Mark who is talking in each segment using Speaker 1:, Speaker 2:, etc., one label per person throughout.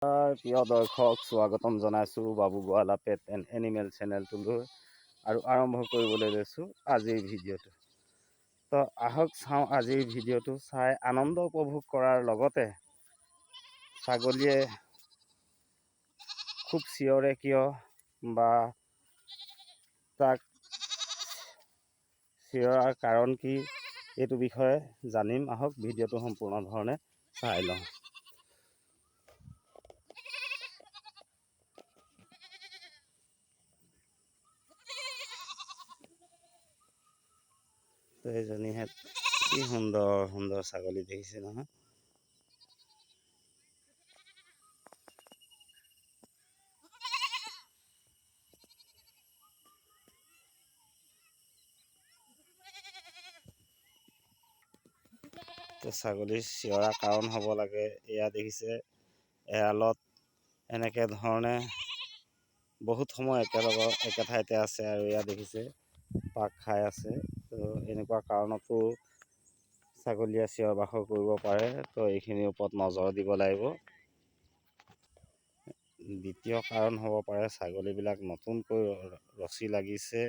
Speaker 1: প্ৰিয় দৰ্শক স্বাগতম জনাইছোঁ বাবু গোৱালা পেট এণ্ড এনিমেল চেনেলটোলৈ আৰু আৰম্ভ কৰিবলৈ লৈছোঁ আজিৰ ভিডিঅ'টো। তো আহক চাওঁ আজিৰ ভিডিঅ'টো চাই আনন্দ উপভোগ কৰাৰ লগতে ছাগলীয়ে খুব চিঞৰে কিয় বা তাক চিঞৰাৰ কাৰণ কি এইটো বিষয়ে জানিম। আহক ভিডিঅ'টো সম্পূৰ্ণ ধৰণে চাই লওঁ। তো এইজনীহে কি সুন্দৰ সুন্দৰ ছাগলী দেখিছে নহয়। তো ছাগলীৰ চিঞৰা কাৰণ হ'ব লাগে, এয়া দেখিছে এৰালত এনেকৈ ধৰণে বহুত সময় একে ঠাইতে আছে আৰু এয়া দেখিছে পাক খাই আছে। তো এনেকুৱা কাৰণতো ছাগলীয়ে চিঞৰ বাখৰ কৰিব পাৰে। তো এইখিনিৰ ওপৰত নজৰ দিব লাগিব। দ্বিতীয় কাৰণ হ'ব পাৰে ছাগলীবিলাক নতুনকৈ ৰছী লাগিছে,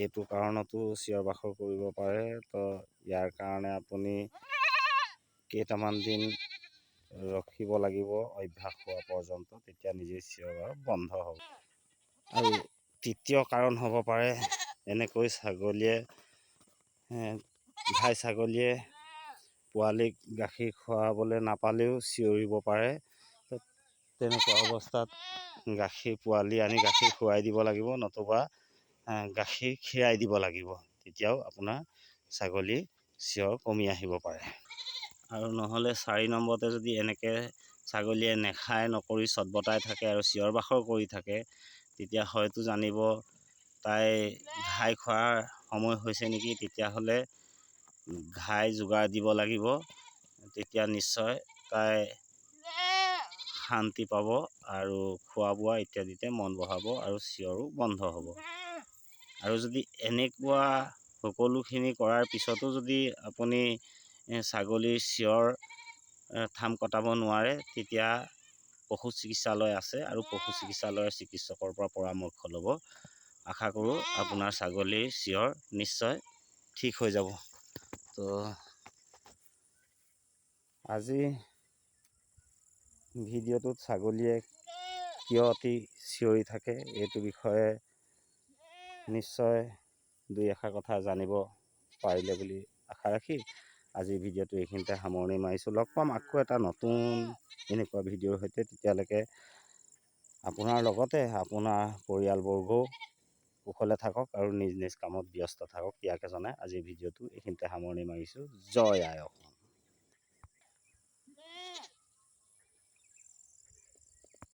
Speaker 1: এইটো কাৰণতো চিঞৰ বাখৰ কৰিব পাৰে। তো ইয়াৰ কাৰণে আপুনি কেইটামান দিন ৰখিব লাগিব অভ্যাস হোৱা পৰ্যন্ত, তেতিয়া নিজে চিঞৰ বাখৰ বন্ধ হ'ব। আৰু তৃতীয় কাৰণ হ'ব পাৰে এনেকৈ ঘাই ছাগলীয়ে পোৱালীক গাখীৰ খুৱাবলৈ নাপালেও চিঞৰিব পাৰে। তেনেকুৱা অৱস্থাত পোৱালি আনি গাখীৰ খুৱাই দিব লাগিব, নতুবা গাখীৰ খীৰাই দিব লাগিব। তেতিয়াও আপোনাৰ ছাগলী চিঞৰ কমি আহিব পাৰে। আৰু নহ'লে 4 নম্বৰতে যদি এনেকৈ ছাগলীয়ে নেখায় নকৰি চটবটাই থাকে আৰু চিঞৰ বাখৰ কৰি থাকে, তেতিয়া হয়তো জানিব তাই ঘাই খোৱাৰ সময় হৈছে নেকি। তেতিয়াহ'লে ঘাই যোগাৰ দিব লাগিব। তেতিয়া নিশ্চয় তাই শান্তি পাব আৰু খোৱা বোৱা ইত্যাদিতে মন বহাব আৰু চিঞৰো বন্ধ হ'ব। আৰু যদি এনেকুৱা সকলোখিনি কৰাৰ পিছতো যদি আপুনি ছাগলীৰ চিঞৰ থাম কটাব নোৱাৰে, তেতিয়া পশু চিকিৎসালয় আছে আৰু পশু চিকিৎসালয়ৰ চিকিৎসকৰ পৰা পৰামৰ্শ ল'ব। আশা কৰোঁ আপোনাৰ ছাগলীৰ চিঞৰ নিশ্চয় ঠিক হৈ যাব। তো আজি ভিডিঅ'টোত ছাগলীয়ে কিয় অতি চিঞৰি থাকে এইটো বিষয়ে নিশ্চয় 2-এষাৰ কথা জানিব পাৰিলে বুলি আশা ৰাখি আজিৰ ভিডিঅ'টো এইখিনিতে সামৰণি মাৰিছোঁ। লগ পাম আকৌ এটা নতুন এনেকুৱা ভিডিঅ'ৰ সৈতে। তেতিয়ালৈকে আপোনাৰ লগতে আপোনাৰ পৰিয়ালবৰ্গও কুশলে থাকক আৰু নিজ নিজ কামত ব্যস্ত থাকক, ইয়াকে জনাই আজিৰ ভিডিঅ'টো এইখিনিতে সামৰণি মাৰিছোঁ। জয় আই অসম।